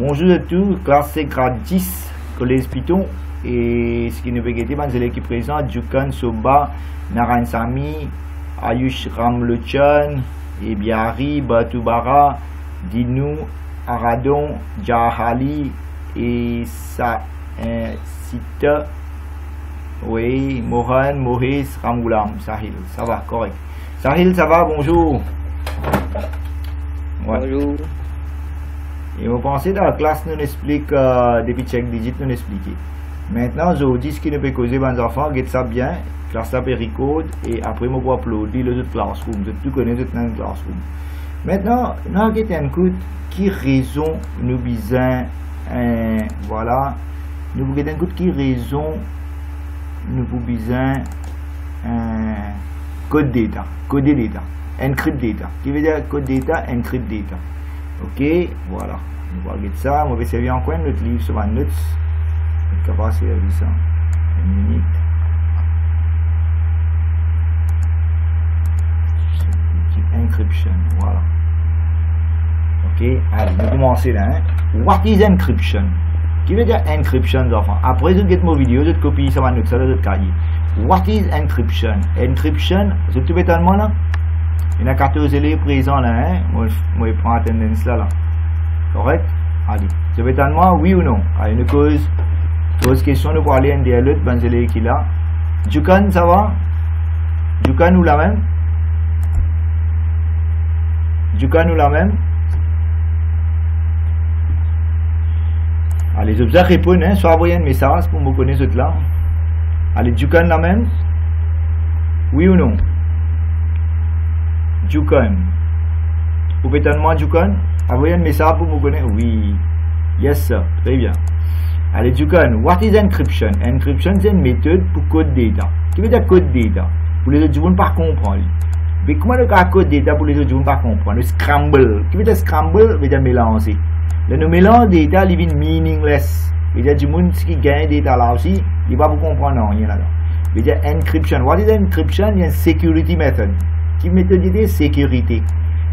Bonjour à tous, classe C grade 10, collège Python. Et ce qui nous fait guetter, c'est l'équipe présente, Jukan Soba, Narayan Sami, Ayush Ramlochan, Ebiari, Batubara, Dinu, Aradon, Jahali et Sita, oui, Mohan, Maurice, Ramoulam, Sahil, ça va, correct. Sahil, ça va, bonjour. Ouais. Bonjour. Et vous pensez dans la classe, nous explique depuis check digit, nous expliquer. Maintenant, aujourd'hui, ce qui nous peut causer, les enfants, get ça bien, classe la péricode, et après, je vais uploader le classroom. Vous tout connaissez dans le classroom. Maintenant, nous avons un coup qui raison nous besoin, voilà, nous avons un coup qui raison nous besoin code data, coder data, encrypt data, qui veut dire code data, encrypt data. Ok, voilà, on va regarder ça. On va servir encore notre livre sur la notes. On va passer à ça. Une minute. Encryption, voilà. Ok, allez, on va commencer là. Hein. What is encryption? Qui veut dire encryption, enfants? Après, je vais mon vidéo, je vais copier sur ma note, ça dans cahier. What is encryption? Encryption, je vais tout tellement là. Il y a 14 élèves présents là, hein? Moi je prends la tendance là. Correct? Allez. Je vais t'en moi, oui ou non? Allez, une pose question, nous pour aller un des l'autre, ben élèves qui là. Jukan, ça va? Jukan ou la même? Jukan ou la même? Allez, je vous répondre, hein? Soit envoyer un message pour me connaître ce là. Allez, Jukan la même? Oui ou non? Jukan. Vous pouvez moi Jukan? Envoyez un message pour me connaître. Oui. Yes sir. Très bien. Allez Jukan. What is encryption? Encryption c'est une méthode pour code data. Qui veut dire code data? Pour les autres gens ne pas comprendre. Mais comment le cas code data pour les autres gens ne pas comprendre? Le scramble. Qui veut dire scramble? Veut dire mélanger. Le mélange data il est meaningless. Veut dire du monde qui gagne data là aussi, il va pas comprendre rien là. Veut dire encryption. What is encryption? Il y a une security method. Qui méthode de sécurité.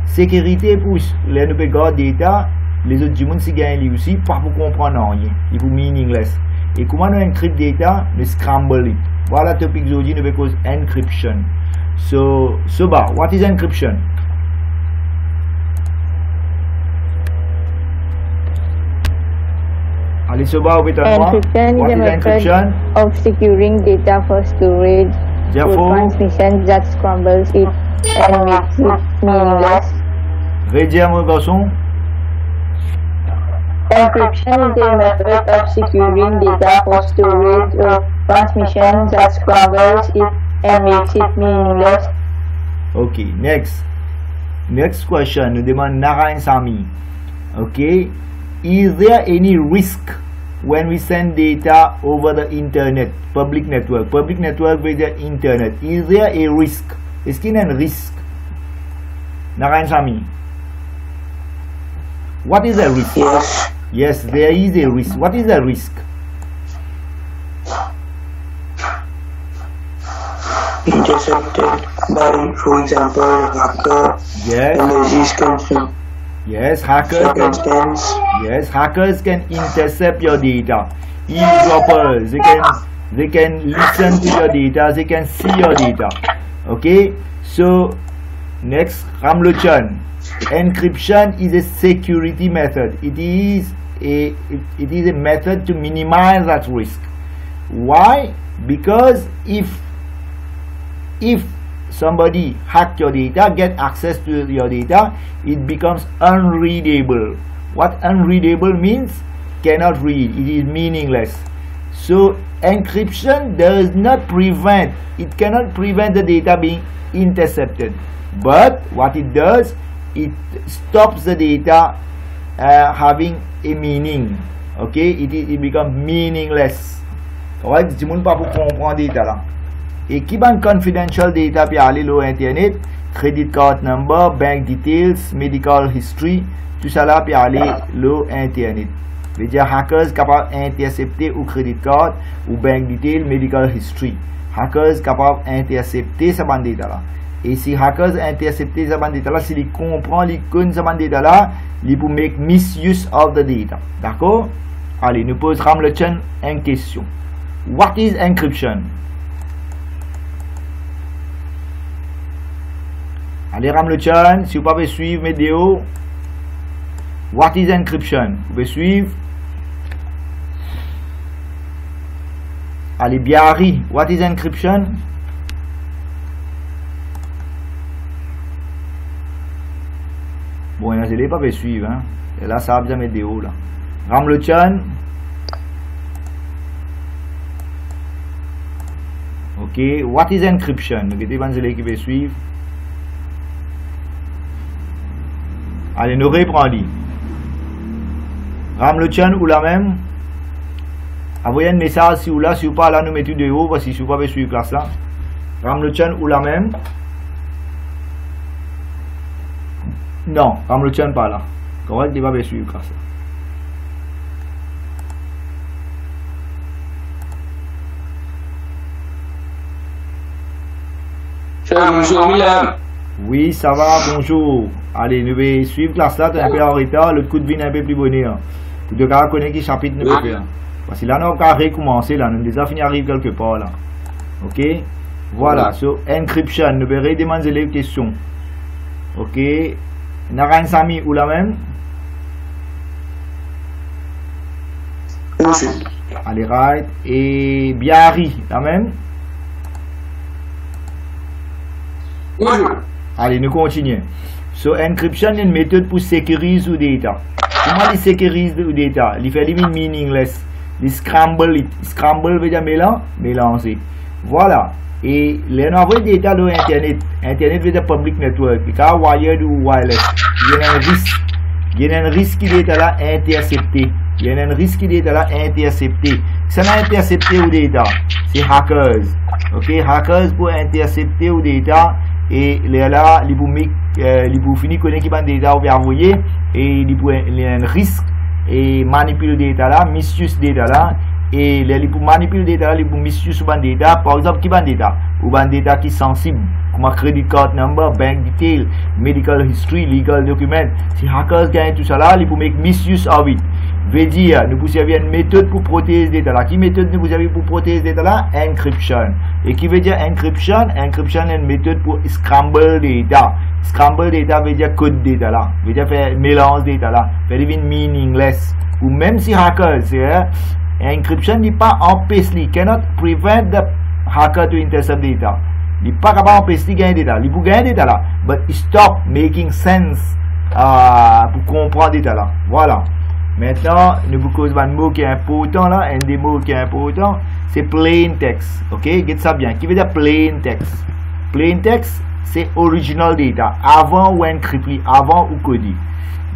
Sécurité pour les nouvelles garder data, les autres du monde qui gagnent aussi, pas pour comprendre rien. Il vous meaningless. Et comment nous encrypt data, nous scramble it. Voilà le topic d'aujourd'hui, nous cause encryption. So, what is encryption? Allez, Soba, vous encryption is a method of securing data for storage through transmission that scrambles it and makes it meaningless. Redire mon garçon. Encryption is a method of securing data for storage or transmission that scrambles it and makes it meaningless. Okay, next question. Nous demande Narayan Sami. Okay, is there any risk when we send data over the internet, public network with the internet? Is there a risk? Est-ce qu'il y a un risque? Narayan Sami. What is a risk? Yes. Yes, there is a risk. What is a risk? Intercepted by, for example, hacker. Yes. And disease control. Yes, hackers can intercept your data. Eavesdroppers, they can listen to your data, they can see your data. Okay, so next, Ramlochan. Encryption is a security method. It is a method to minimize that risk. Why? Because if somebody hack your data, get access to your data, it becomes unreadable. What unreadable means? Cannot read. It is meaningless. So encryption does not prevent, it cannot prevent the data being intercepted. But what it does, it stops the data having a meaning. Okay, it becomes meaningless. Correct? Du monde pas pour comprendre data là. Et qui ban confidential data puis aller sur internet, credit card number, bank details, medical history, tout ça là puis aller sur internet. Veut dire hackers capable intercepter ou credit card ou bank detail, medical history. Hackers capable intercepter ça ban data là. et si hackers intercepter ce data là, s'il comprend, il connaît ce data là, il peut make misuse of the data. D'accord? Allez, nous posons Ramlechan une question. What is encryption? Allez, Ramlechan, si vous pouvez suivre mes vidéos, what is encryption? Vous pouvez suivre. Allez, Biari, what is encryption? Bon, il y en a qui ne peuvent pas suivre. Hein. Et là, ça a besoin de vidéo. Là. Ramlechan. Ok, what is encryption? Nous avons des qui veulent suivre. Allez, nous reprenons. Ramlechan ou la même. Envoyez un message si vous là, si vous pas là, nous mettons de haut, parce que si vous ne pouvez pas suivre classe là. Ramlechan ou la même. Non, Ramlechan pas là. Correct, il va pas suivre classe là. Bonjour William. Oui, ça va, bonjour. Allez, nous allons suivre classe là, tu es un peu en retard, l'autre coup de vie est un peu plus bonheur. Pour de cas connaître quel chapitre nous peut faire. Parce que là, nous avons recommencé, là, nous avons déjà fini à arriver quelque part là. Ok? Voilà, so encryption, nous allons redemander les questions. Ok? Naran Sami ou la même? Bonjour. Allez, right. Et Biari, la même? Bonjour. Allez, nous continuons. So, encryption est une méthode pour sécuriser le data. Comment il sécurise le data? Il fait limite meaningless. Il scramble it. Scramble veut dire mélanger. Voilà. Et les nouveaux data de Internet. Internet veut dire public network. Car wired ou wireless. Il y a un risque. Il y a un risque qui est là intercepté. Il y a un risque qui est là intercepté. Ça n'a intercepté au data. C'est hackers. Ok, hackers pour intercepter au data. Et là, ils vont finir connaître qui va data ou bien envoyer. Et il y a un risque. Et manipuler le data là, misuse data là. Et les pour manipuler les data, les pour misuse les data, par exemple, qui ban data, ou ban data qui sensible, comme credit card number, bank detail, medical history, legal document. Si hackers gagnent tout ça là, ils pour make misuse of it. Veut dire, nous vous servir une méthode pour protéger les data là. Qui méthode nous vous avez pour protéger les data là? Encryption. Et qui veut dire encryption? Encryption est une méthode pour scramble les data. Scramble data veut dire code data là. Veut dire faire mélange data là. Veut dire meaningless. Ou même si hackers, encryption n'est pas empêché, cannot prevent the hacker to intercept data. Il n'est pas capable d'empêcher de gagner data. Il peut gagner data là, but stop making sense pour comprendre data là. Voilà. Maintenant, nous vous causons un mot qui est important là, un des mots qui est important, c'est plain text. Ok, get ça bien. Qui veut dire plain text? Plain text, c'est original data, avant ou encrypté, avant ou codé.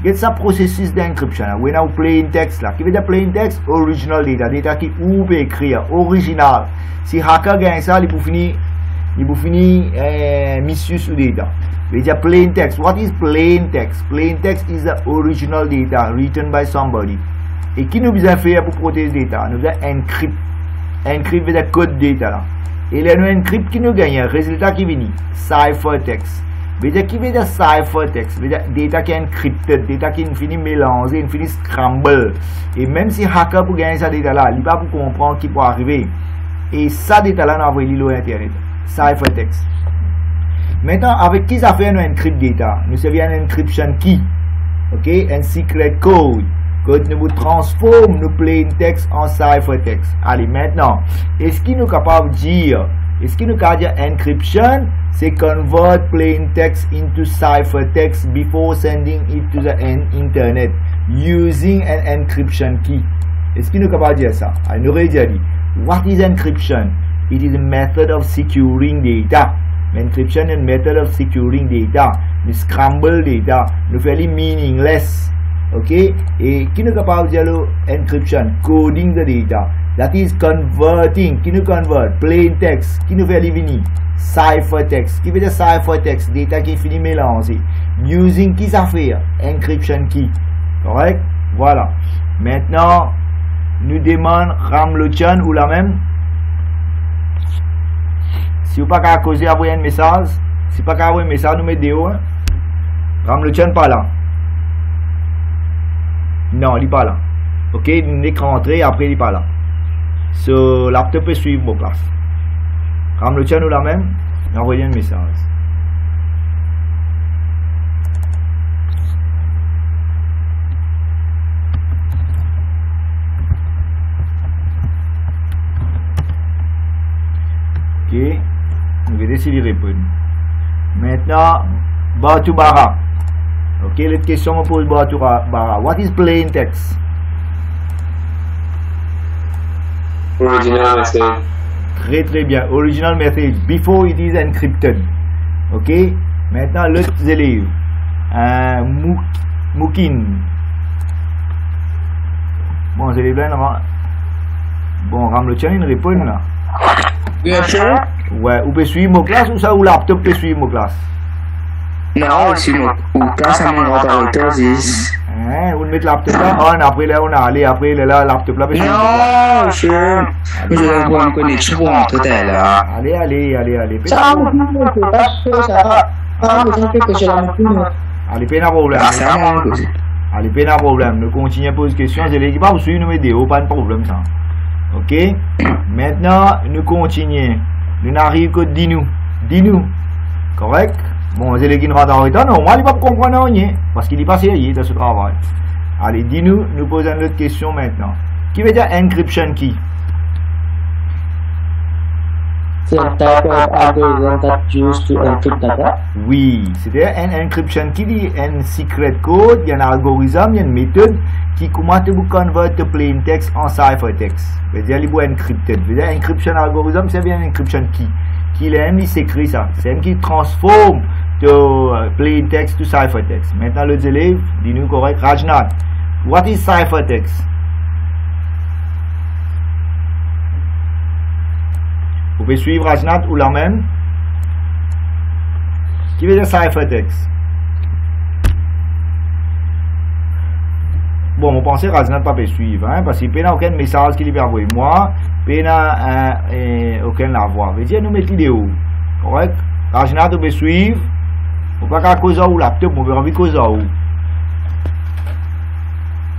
Get ça processus d'encryption. When I plain text là, qui veut dire plain text, original data, data qui ou peut écrire, original. Si hacker gagne ça, il peut finir misuse ou data. Veut dire plain text. What is plain text? Plain text is the original data written by somebody. Et qui nous besoin faire pour protéger data? Nous besoin encrypt. Encrypt veut dire code data là. Et là nous encrypt qui nous gagne, résultat qui vient, ciphertext. Veut dire qui veut dire ciphertext, veut dire data qui est encrypted, data qui finit mélangé, finit scramble. Et même si hacker pour gagner ça data là, il va pour comprendre qui peut arriver. Et ça data là nous avons l'îlot internet, ciphertext. Maintenant avec qui ça fait nous encrypt data? Nous servions un encryption key, ok, un secret code. Code nous transforme nos plain text en ciphertext. Allez maintenant, est-ce qu'il nous est capable de dire? Est-ce qu'il nous peut dire encryption, c'est convert plain text into ciphertext before sending it to the internet using an encryption key? Est-ce qu'il nous capable dire ça? Alors, nous aurait déjà dit, what is encryption? It is a method of securing data. Encryption is a method of securing data. Nous scramble data, nous faisons meaningless. Ok, et qui nous capable de dire encryption, coding the data, that is converting, qui nous convert, plain text, qui nous fait venir, ciphertext, qui veut dire ciphertext, data qui finit mélangé, using qui ça fait, encryption key, correct, voilà. Maintenant, nous demandons Ramlechan ou la même, si vous n'avez pas qu'à causer, envoyer un message, Si pas qu'à mais ça nous met des hauts, hein. Ram le tient pas là. Non, il n'est pas là. Ok, il n'est qu'à rentrer, après il n'est pas là. So, laptop peut suivre vos classes. Ram le tient nous la même, envoyez un message. Ok, on va essayer de répondre. Maintenant, Batu Bara. Ok, l'autre question me pose Batu Bara. What is plain text? Original message. Très très bien. Original message. Before it is encrypted. Ok, maintenant l'autre élève. Mukin. Bon, les élèves là, bon, Ram le tien, il répond là. Bien sûr. Ouais, ou peut suivre mon classe ou ça ou laptop peut suivre mon classe. Non, si mon classe à mon opérateur 10. Hein, on met le laptop là, après là on a allé, après là laptop là peut suivre. Non, je vais prendre une connexion pour entrer là. Allez. Ça va. Allez, pas de problème. Ça va. Allez, pas de problème. Nous continuons à poser des questions. C'est l'équipe qui suit nos vidéos, pas de problème ça. Ok? Maintenant, nous continuons. Nous n'arrivons que dis-nous. Correct? Bon, c'est l'équipe qui rentre en retard. Non, moi, il ne va pas comprendre rien. Parce qu'il est pas sérieux dans ce travail. Allez, dis-nous. Nous posons une autre question maintenant. Qui veut dire encryption key? C'est un type of algorithm that used to encrypt data. Oui, c'est-à-dire un encryption key dit un secret code, il y a un algorithme, il y a une méthode qui commence à convertir plain text en ciphertext. C'est-à-dire il est encrypted. C'est-à-dire encryption algorithm, c'est bien un encryption key. Qui l'aime, il s'écrit ça. C'est un qui transforme de plain text to ciphertext. Maintenant, les élèves, dis-nous correct, Rajnath, what is ciphertext? Vous pouvez suivre Rajnath ou la même. Qui veut dire ciphertext? Bon, on pensait que Rajnath pas peut suivre, hein, parce qu'il n'y a aucun message qu'il peut envoyer. Moi, il n'y a aucun la voix. Veut dire, nous mettons vidéo. Correct? Rajnath peut suivre. On ne peut pas causer ou laptop, on peut envie causer ou.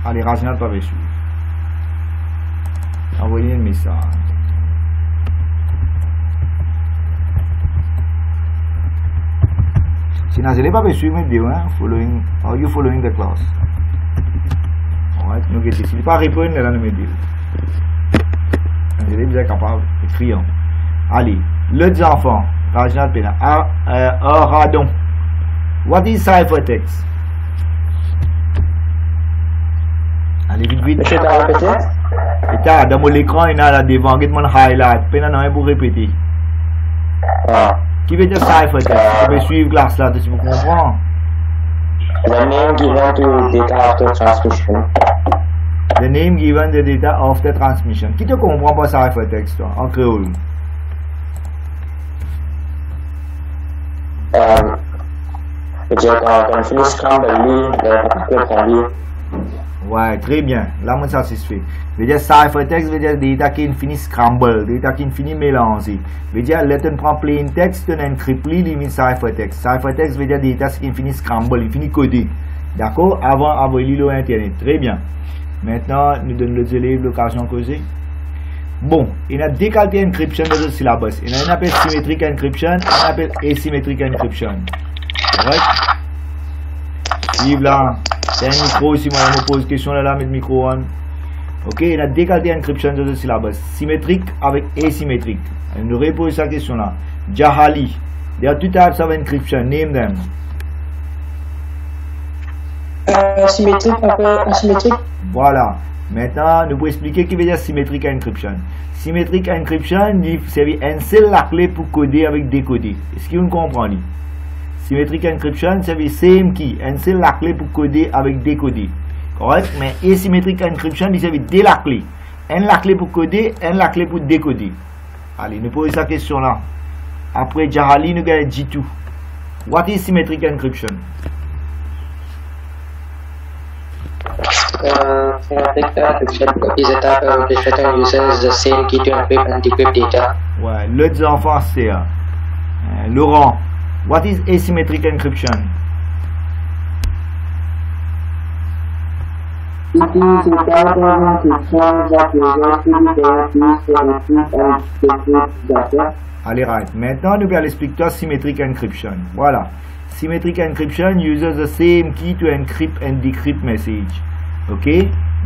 Allez, Rajnath pas peut suivre. Envoyez un message. Si vous n'avez pas suivre une vidéo, following, are you following the class? Alright, nous guettons. Si vous n'avez pas répondre, là, nous mettons. Vous êtes déjà capable d'écrire. Allez, les enfants, Rajnath Pena. Radon. What is ciphertext? Allez, vite. Monsieur, tu as répété? Et là, dans mon écran, il y a là devant, il y a mon highlight. Pena, non, pour répéter. Qui veut dire ciphertext? Tu peux suivre la classe là, tu peux comprendre? The name given to data after transmission. The name given to data after transmission. Qui te comprend pas ciphertext toi, en créole? Finish scramble. Ouais, très bien. Là, moi, satisfait. Veut dire ciphertext, veut dire data qui finit scramble, data qui finit mélangé. Veut dire, là, tu prends plain text, tu encryptes, il met ciphertext. Ciphertext veut dire data qui finit scramble, il finit codé. D'accord? Avant d'envoyer l'île Internet. Très bien. Maintenant, nous donnons les élèves l'occasion de causer. Bon, il y a deux qualités d'encryption dans le syllabus. Il y a un appel symmetric encryption, un appel asymmetric encryption. Correct? Suivez là. C'est un micro ici, moi je me pose une question là, mets le micro on. Ok, il y a deux qualités d'encryption dans le syllabus. Symétrique avec asymétrique. On nous répond à cette question là. Jahali. There are two types of encryption. Name them. Symétrique avec asymétrique. Voilà. Maintenant, nous pouvons expliquer ce qui veut dire symétrique encryption. Symétrique encryption, c'est un seul la clé pour coder avec décoder. Est-ce que vous comprenez? Symétrique encryption, c'est le same key, un seul la clé pour coder avec décoder. Correct? Mais asymmetric encryption, c'est deux la clé. Un la clé pour coder, un la clé pour décoder. Allez, nous posons cette question là. Après Jahali, nous avons G2. What is symmetric encryption? Symmetric encryption is a type of encryption that uses the same key to encrypt and decrypt data. Ouais, l'autre enfant c'est Laurent. What is asymmetric encryption? It is a type of encryption that results in the use for encrypt and decrypt data. Allez, right. Maintenant, nous allons expliquer symmetric encryption. Voilà. Symmetric encryption uses the same key to encrypt and decrypt message. Ok?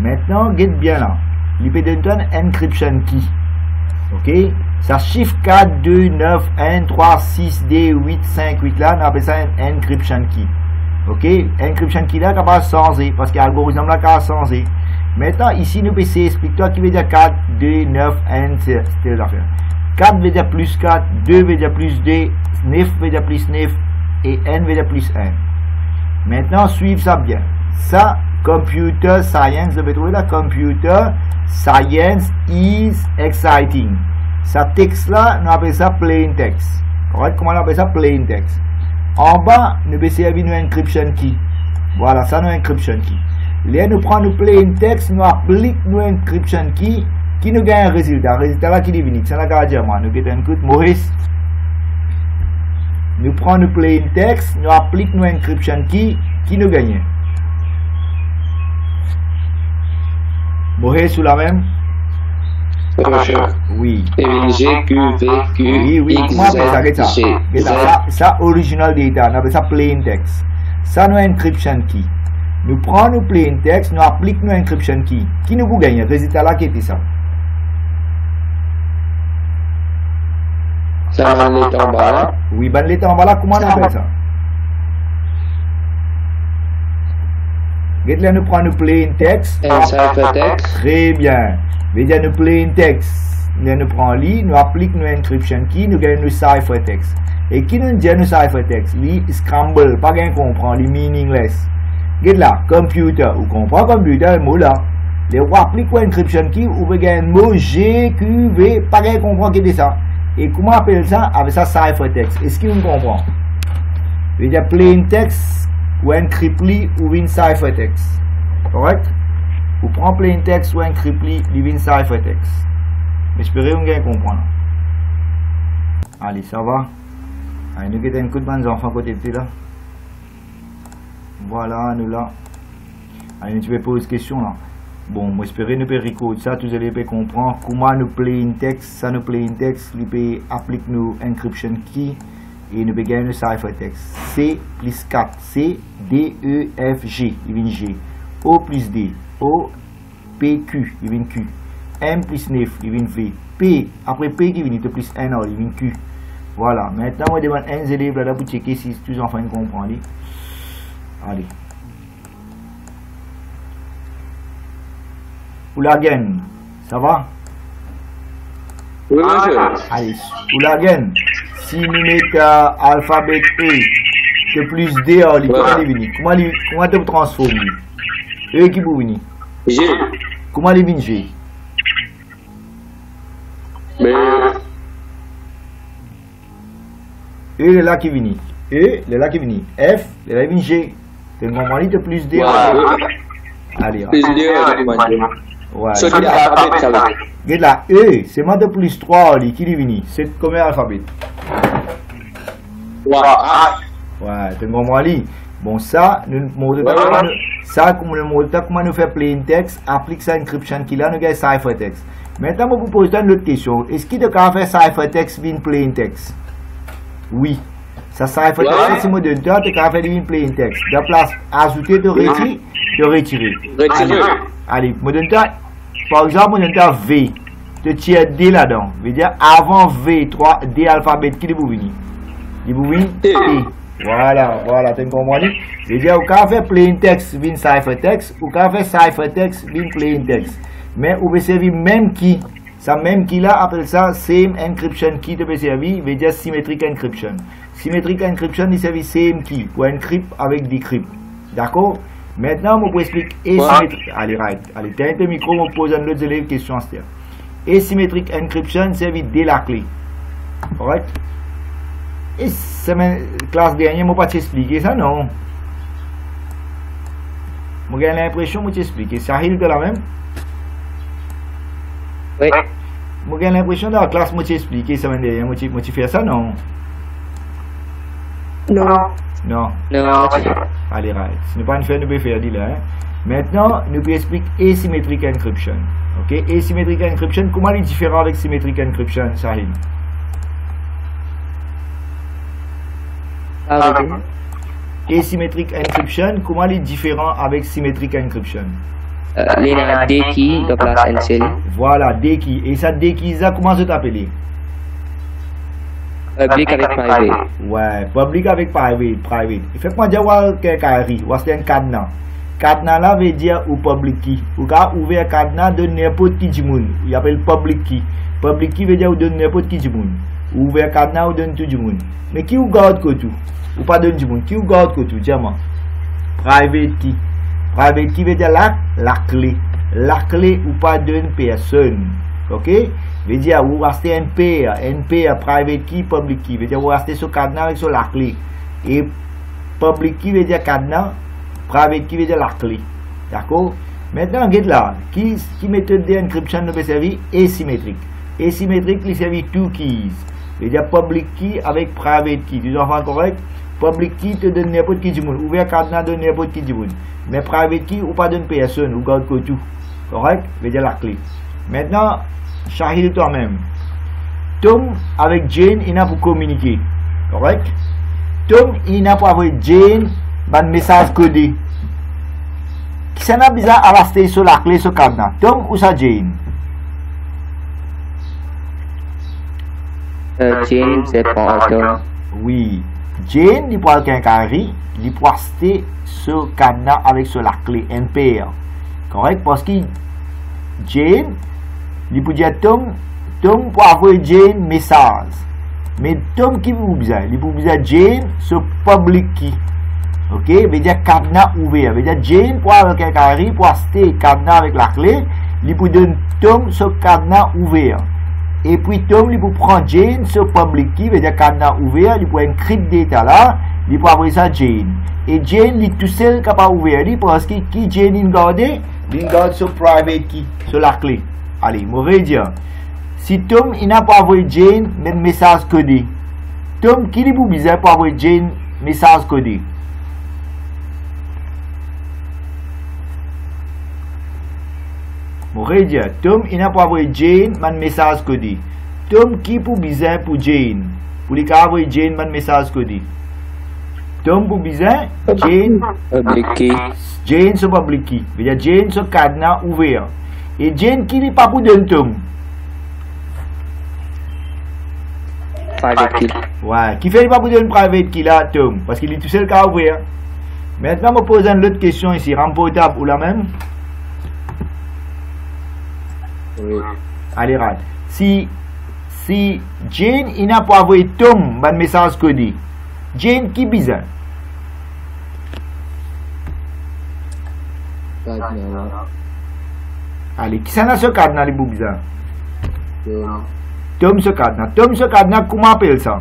Maintenant, get bien là. Il peut donner un encryption key. Ok? Ça chiffre 4, 2, 9, 1, 3, 6, D, 8, 5, 8 là, on appelle ça un encryption key. Ok? Encryption key là, capable de changer parce que l'algorithme là, capable de changer. Maintenant, ici, nous PC explique-toi qui veut dire 4, 2, 9, 1, c'est l'affaire. 4 veut dire plus 4, 2 veut dire plus 2, 9 veut dire plus 9 et n veut dire plus 1. Maintenant, suivez ça bien. Ça, computer science, vous devez trouver là, computer science is exciting. Ça texte là, nous appelons ça plain text. Correct? Comment on appelle ça? Plain text. En bas, nous avons servi une encryption key. Voilà, ça nous encryption key. Là, nous prenons plain text, nous appliquons nos encryption key, qui nous gagne un résultat. Le résultat là qui est venu. C'est là qu'on dire moi. Nous avons un coup de Maurice. Nous prenons le plain text, nous appliquons nos encryption key, qui nous gagne. Maurice, sous la même? Oui. G, Q, V, Q, oui, X, comment on appelle ça? Z, G. Ça, original data, on appelle ça plain text. Ça, nous encryption key. Nous prenons le plain text, nous appliquons nos encryption key. Qui nous vous gagne? Le résultat là qui était ça? Ça va l'état en bas là? Oui, ben l'état en bas là, comment on appelle ça? Là, nous prenons le plain text. Un ciphertext. Très bien. Veja nous plain text. Nous prenons li, nous appliquons nos encryption key, nous gagnons nos ciphertext. Et qui nous dit nos ciphertext? Li scramble, pas gain comprend, li meaningless. Regarde là, computer, ou comprend computer, le mot là. Les ou applique encryption key, ou veut gagner un mot G, Q, V, pas gain comprend qui est ça. Et comment on appelle ça? Avec ça ciphertext. Est-ce que vous comprenez? Veja plain text, ou encrypt li, ou une ciphertext. Correct? Vous prenez plain text ou encrypt li, ou une ciphertext. J'espère que vous avez compris. Allez, ça va? Allez, nous avons un coup de main enfants côté de là. Voilà, nous là. Allez, tu peux poser une question là. Bon, moi j'espère que nous pouvons recorder ça, tous allez comprendre comment nous plain text, ça nous plain text, nous pouvons appliquer nos encryption key et nous pouvons gagner le ciphertext. C plus 4, C, D, E, F, G, il vient G. O plus D, O, P, Q, il vient Q. M plus 9, il vient V. P, après P qui vient plus 1, il vient Q. Voilà, maintenant je demande un élève là pour checker si tous les enfants comprennent. Allez. Oulagen, ça va? Oui, monsieur. Allez, Oulagen, si nous mettons alphabet E, que plus D, comment il vient? Comment tu transformes? E qui vous vient? G. Comment il vient G? Mais. E, le là qui vient. E, le là qui vient. F, le là qui vient G. Tu comprends? Il plus D. Allez, Plus D, ouais. Ce qui est alphabet, ça va. Regarde là, E, c'est moins de plus 3, qui est venu. C'est combien d'alphabet? Ouais, tu comprends? Bon, ça, nous montrons ça, comment nous fait plain text, applique ça encryption qui là, nous gagne ciphertext. Maintenant, je vous pose une autre question. Est-ce qu'il est capable de faire ciphertext via plain text? Oui. Ça ciphertext, c'est moi de temps, tu es capable de faire plain text. De place, ajouter, de retirer. Allez, moi de temps, par exemple, moi de temps V, tu tires D là-dedans. Veut dire, avant V, 3, D alphabet, qui est vous venir? Il vous vient E. Voilà, tu comprends? Veut dire, vous pouvez faire plain text via ciphertext, ou pouvez faire ciphertext via plain text. Mais vous pouvez servir même key. Ça même key là, appelle ça same encryption key de peut servir, veut dire symmetric encryption. Symmetric encryption, il servit same key pour encrypt avec decrypt. D'accord? Maintenant, je vous explique asymmetric. Allez, t'as un micro, je pose à notre élève question. Asymmetric encryption servit dès la clé. Correct? Et semaine classe dernière, je ne vais pas t'expliquer ça, non. J'ai l'impression de t'expliquer. Ça arrive de la même? Oui. J'ai l'impression de la classe, je t'expliquer ça dernière, je fais ça, non. Non. Non. Non. Allez, right. Ce n'est pas une fait, nous pouvons faire là. Hein. Maintenant, nous pouvons expliquer asymmetric encryption. Ok? Asymmetric encryption, comment il est différent avec symmetric encryption, Sahil? Asymmetric encryption, comment il est différent avec symmetric encryption? Il y a des keys de place NCL. Voilà, des keys. Et ça, des keys, ça, comment ça t'appelle? Public avec private. Ouais, public avec private. Effectivement, dire que carré, c'est un cadenas. Cadenas là veut dire ou public key. Ou quand ouvrir cadenas de n'importe qui du monde. Il appelle public key. Public key veut dire ou de n'importe qui du monde. Ouvrir cadenas ou donne tout du monde. Mais qui ou garde que tout? Ou pas donne du monde? Qui ou garde que tout? Dis-moi. Private key. Private key veut dire la clé. La clé ou pas d'une personne. Ok? Veut dire ou rester NP, private key, public key. Veut dire ou rester sur cadenas avec sur la clé. Et public key veut dire cadenas, private key veut dire la clé. D'accord? Maintenant, regarde là. Qui méthode d'encryption nous peut servir? Asymétrique. Asymétrique, il servit two keys. Veut dire public key avec private key. Tu dois faire correct? Public key te donne n'importe qui du monde. Ouvert cadenas donne n'importe qui du monde. Mais private key ou pas donne personne, ou garde que tout. Correct? Veut dire la clé. Maintenant, Shahid toi-même. Tom avec Jane, il n'a pas communiquer. Correct? Tom, il n'a pas envoyé Jane un message codé. Qui s'en a bizarre à rester sur la clé sur cadenas? Tom ou ça Jane? Jane, c'est pas auteur. Oui. Jane, il peut avoir un carré, il peut rester sur cadenas avec sur la clé NPR. Correct? Parce que Jane, il peut dire Tom peut envoyer Jane message. Mais Tom qui vous besoin? Il peut dire Jane sur public key. Ok? Veut dire cadenas ouvert. Veut dire Jane pour avoir un carré, pour rester cadenas avec la clé, il peut donner Tom sur cadenas ouvert. Et puis Tom, il peut prendre Jane sur public key, veut dire cadenas ouvert, il peut encrypter data là, il peut envoyer ça à Jane. Et Jane, il est tout seul capable d'ouvrir, parce que qui Jane il garde sur private key, sur la clé. Allez, mauvais dire. Si Tom, il n'a pas envoyé Jane, même message codé. Tom, qui est bizarre pour envoyer Jane message codé? Mauvais dire. Tom, il n'a pas envoyé Jane, un message codé. Tom, qui est bizarre pour Jane? Pour lui envoyer Jane, un message codé. Tom, pour bizarre, Jane. Public key. Jane sur public key. Veut dire Jane sur cadenas ouvert. Et Jane qui n'est pas pour donner Tom? Private key. Ouais. Qui fait pas pour donner private key là, Tom? Parce qu'il est tout seul qu'à ouvrir. Maintenant, je me pose une autre question ici. Rempotable ou la même? Oui. Allez, rate. Si Jane, il n'a pas envoyé Tom un message codé, Jane qui bizarre? Allez, qui s'en a ce cadenas, les bouts bizarres? Tom ce cadenas. Tom ce cadenas, comment appelle ça?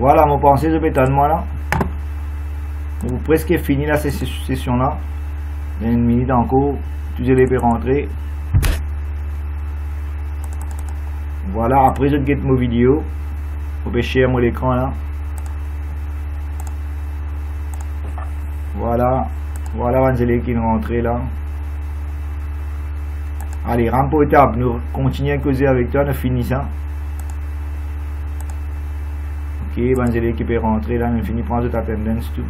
Voilà mon pensée de bétonnement là. Vous presque fini la session là. Il y a une minute encore. Tous les peux rentrer. Voilà, après je get mon vidéo. Vous pouvez share mon écran là. Voilà. Voilà Angélique qui est rentrée là. Allez, Rempotable, nous continuons à causer avec toi, nous finissons. Ok, Angélique qui peut rentrer là, nous finissons prendre ta tendance tout.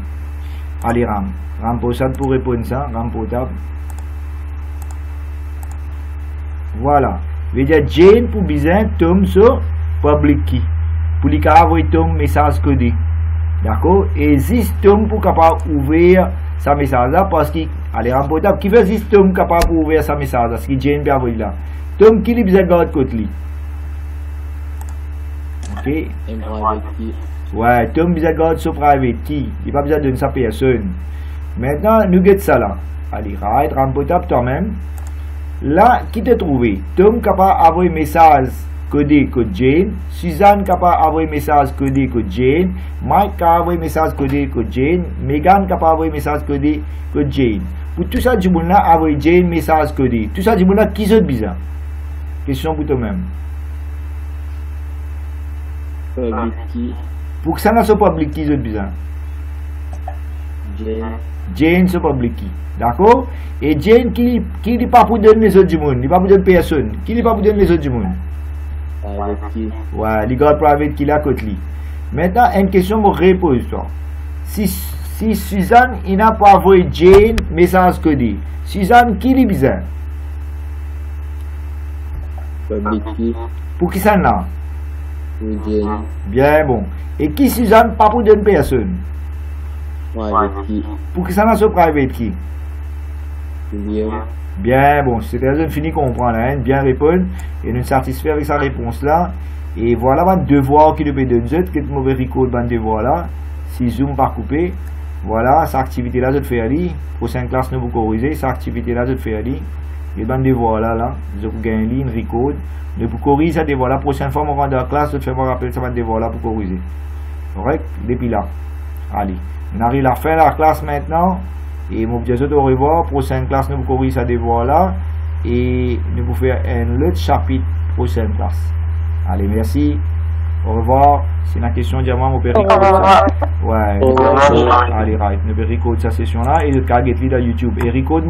Allez, Rempotable pour répondre ça, Rempotable. Voilà. Je veux dire, Jane pour besoin tombe sur public key. Pour lui envoyer ton message codé. D'accord? Et Zistom pour capable ouvrir sa message là parce que allez Rempotable qui veut Zistom capable ouvrir sa message là, ce qui Jane peut envoyer là. Tom qui lui besoin garde côté lui. Ok? Ouais, Tom besoin de garder son private key. Il n'a pas besoin de donner ça à personne. Maintenant, nous guettons ça là. Allez, right, rempotable toi-même. Là, qui te trouvé? Tom capable d'avoir un message codé code Jane. Suzanne capable d'avoir un message codé code Jane. Mike capable d'avoir un message codé code Jane. Megan capable d'avoir un message codé code Jane. Pour tout ça, du monde là, avoir Jane message codé. Tout ça, du monde là, qui est bizarre? Question pour toi-même. Public key. Pour que ça n'a pas public key, c'est bizarre. Jane, c'est public key. D'accord? Et Jane, qui n'est pas pour donner les autres du monde, il n'est pas pour donner personne. Qui n'est pas pour donner les autres du monde? Private key. Ouais, il garde private key là côté. Maintenant, une question pour répondre toi. Si Suzanne, il n'a pas envoyé Jane message codé. Suzanne, qui est bizarre? Public key. Pour qui ça n'a? Pour Jane. Bien bon. Et qui Suzanne pas pour donner personne? Private key. Pour qui ça n'a sur private key? William. Bien bon, c'est très fini qu'on comprend là, hein? Bien répondre et nous satisfaire avec sa réponse là. Et voilà votre devoir qui devait donner, qui est mauvais record ban devoir là. Si zoom pas coupé, voilà, cette activité là je te fais aller. Prochaine classe nous vous corriger, cette activité là je te fais aller. Et ban devoir là, je vous gagne une record. Ne vous corriger ça devoir là. Prochaine fois on va dans la classe, je te fais me rappeler ça va devoir là pour corriger. Correct? Depuis là. Allez, on arrive à la fin de la classe maintenant. Et mon petit au revoir. Prochaine classe, nous vous corriger ça devoir là. Et nous vous faire un autre chapitre prochaine classe. Allez, merci. Au revoir. C'est une question diamant, mon père. Ouais. Allez, right. Nous verrons sa session là. Et le cas get dans YouTube. Et record